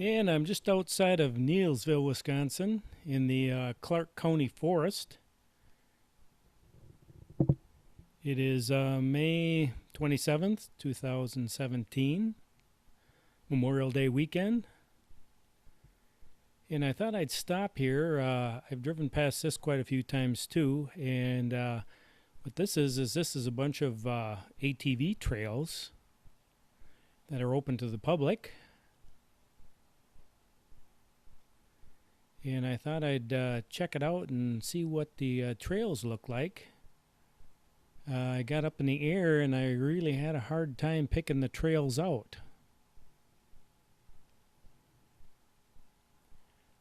And I'm just outside of Neilsville, Wisconsin, in the Clark County Forest. It is May 27th, 2017, Memorial Day weekend. And I thought I'd stop here. I've driven past this quite a few times too. And what this is a bunch of ATV trails that are open to the public. And I thought I'd check it out and see what the trails look like. I got up in the air and I really had a hard time picking the trails out.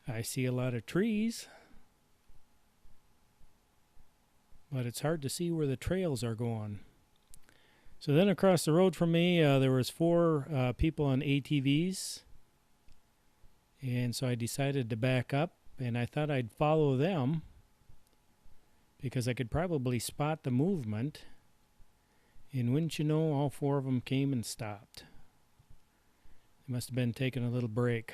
I see a lot of trees, but it's hard to see where the trails are going. So then across the road from me, there was four people on ATVs. And so I decided to back up, and I thought I'd follow them because I could probably spot the movement. And wouldn't you know, all four of them came and stopped. They must have been taking a little break.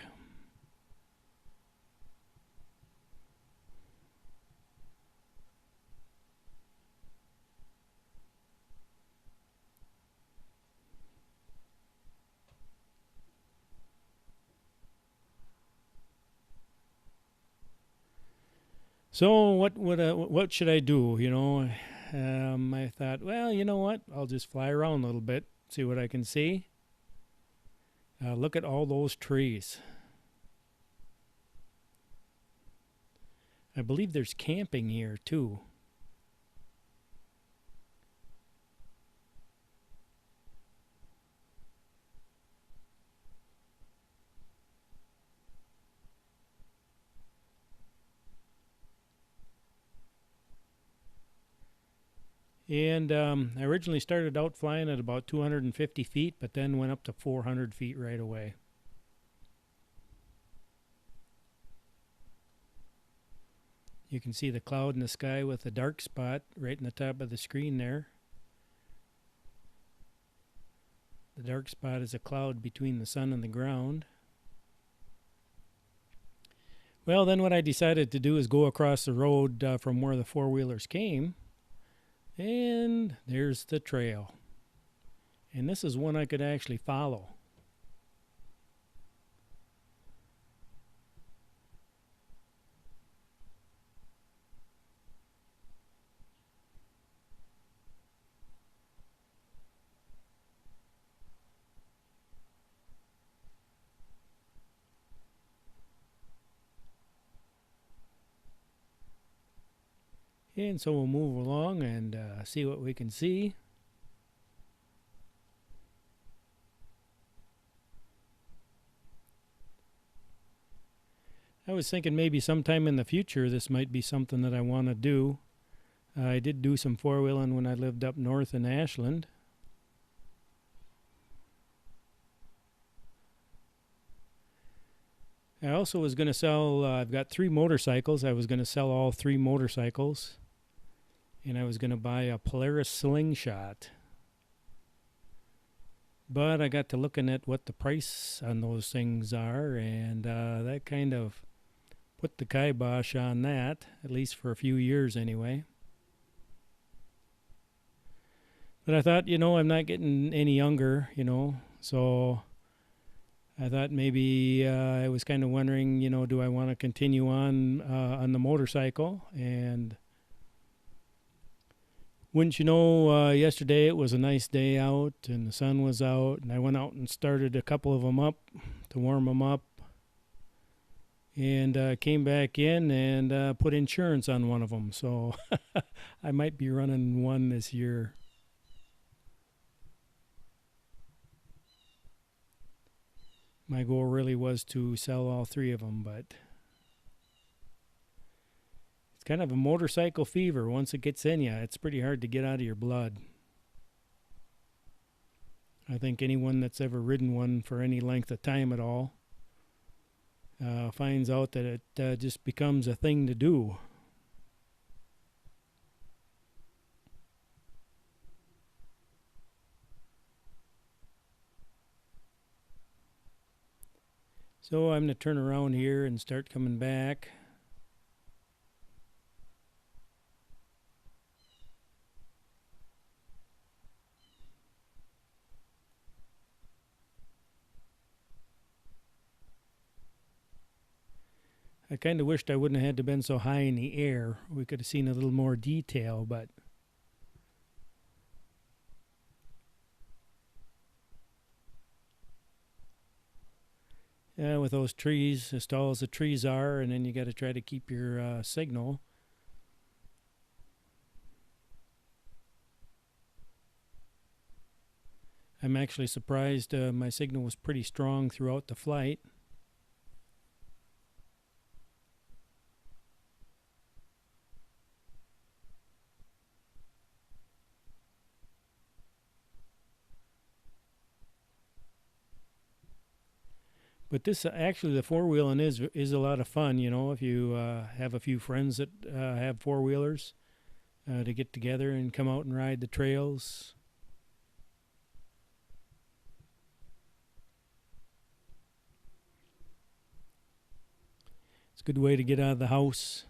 So what should I do? I thought, well, you know what? I'll just fly around a little bit, see what I can see. Look at all those trees. I believe there's camping here too. And I originally started out flying at about 250 feet, but then went up to 400 feet right away. You can see the cloud in the sky with a dark spot right in the top of the screen there. The dark spot is a cloud between the sun and the ground. Well, then what I decided to do is go across the road from where the four-wheelers came. And there's the trail. And this is one I could actually follow. And so we'll move along and see what we can see. I was thinking maybe sometime in the future this might be something that I want to do. I did do some four-wheeling when I lived up north in Ashland. I also was going to sell, I've got 3 motorcycles. I was going to sell all 3 motorcycles. And I was going to buy a Polaris slingshot. But I got to looking at what the price on those things are, and that kind of put the kibosh on that, at least for a few years anyway. But I thought, I'm not getting any younger, so I thought maybe I was kind of wondering, do I want to continue on the motorcycle? And wouldn't you know, yesterday it was a nice day out and the sun was out, and I went out and started a couple of them up to warm them up, and came back in and put insurance on one of them. So I might be running one this year. My goal really was to sell all 3 of them, but it's kind of a motorcycle fever. Once it gets in you, it's pretty hard to get out of your blood. I think anyone that's ever ridden one for any length of time at all finds out that it just becomes a thing to do. So I'm going to turn around here and start coming back. I kind of wished I wouldn't have had to been so high in the air. We could have seen a little more detail, but yeah, with those trees, as tall as the trees are, and then you got to try to keep your signal. I'm actually surprised my signal was pretty strong throughout the flight. But this actually, the four wheeling is a lot of fun. You know, if you have a few friends that have four wheelers, to get together and come out and ride the trails. It's a good way to get out of the house.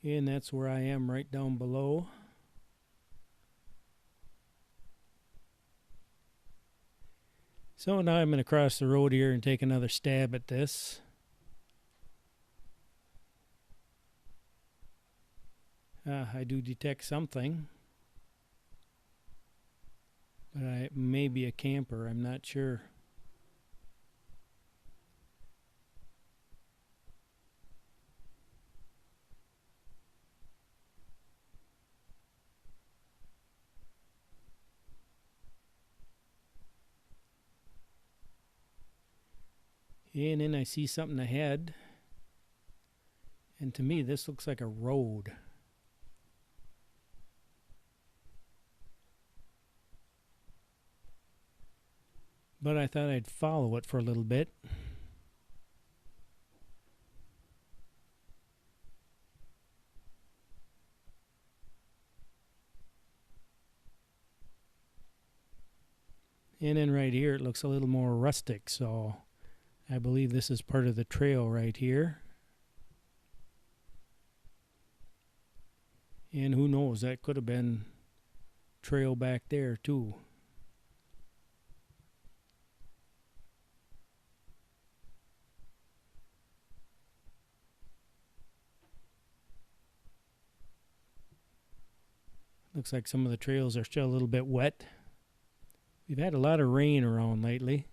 And that's where I am right down below. So now I'm going to cross the road here and take another stab at this. I do detect something. But it may be a camper, I'm not sure. And then I see something ahead. And to me, this looks like a road. But I thought I'd follow it for a little bit. And then right here, it looks a little more rustic, so I believe this is part of the trail right here. And who knows, that could have been trail back there too. Looks like some of the trails are still a little bit wet. We've had a lot of rain around lately.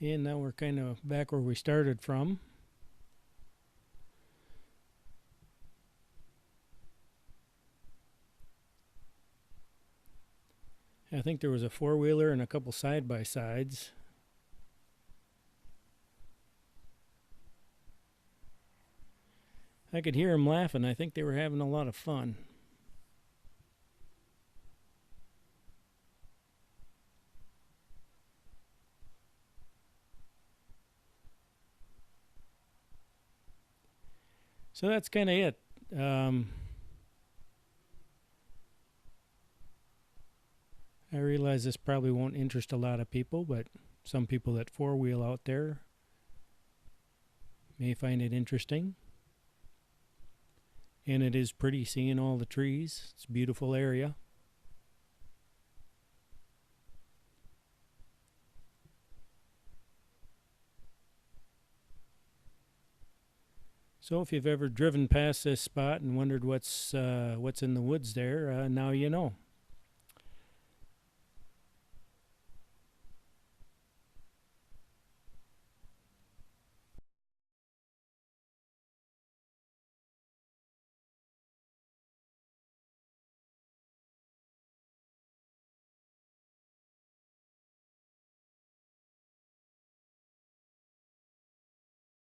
And now we're kind of back where we started from. I think there was a four-wheeler and a couple side-by-sides. I could hear them laughing. I think they were having a lot of fun. So that's kind of it. I realize this probably won't interest a lot of people, but some people that four-wheel out there may find it interesting. And it is pretty seeing all the trees. It's a beautiful area. So if you've ever driven past this spot and wondered what's in the woods there, now you know.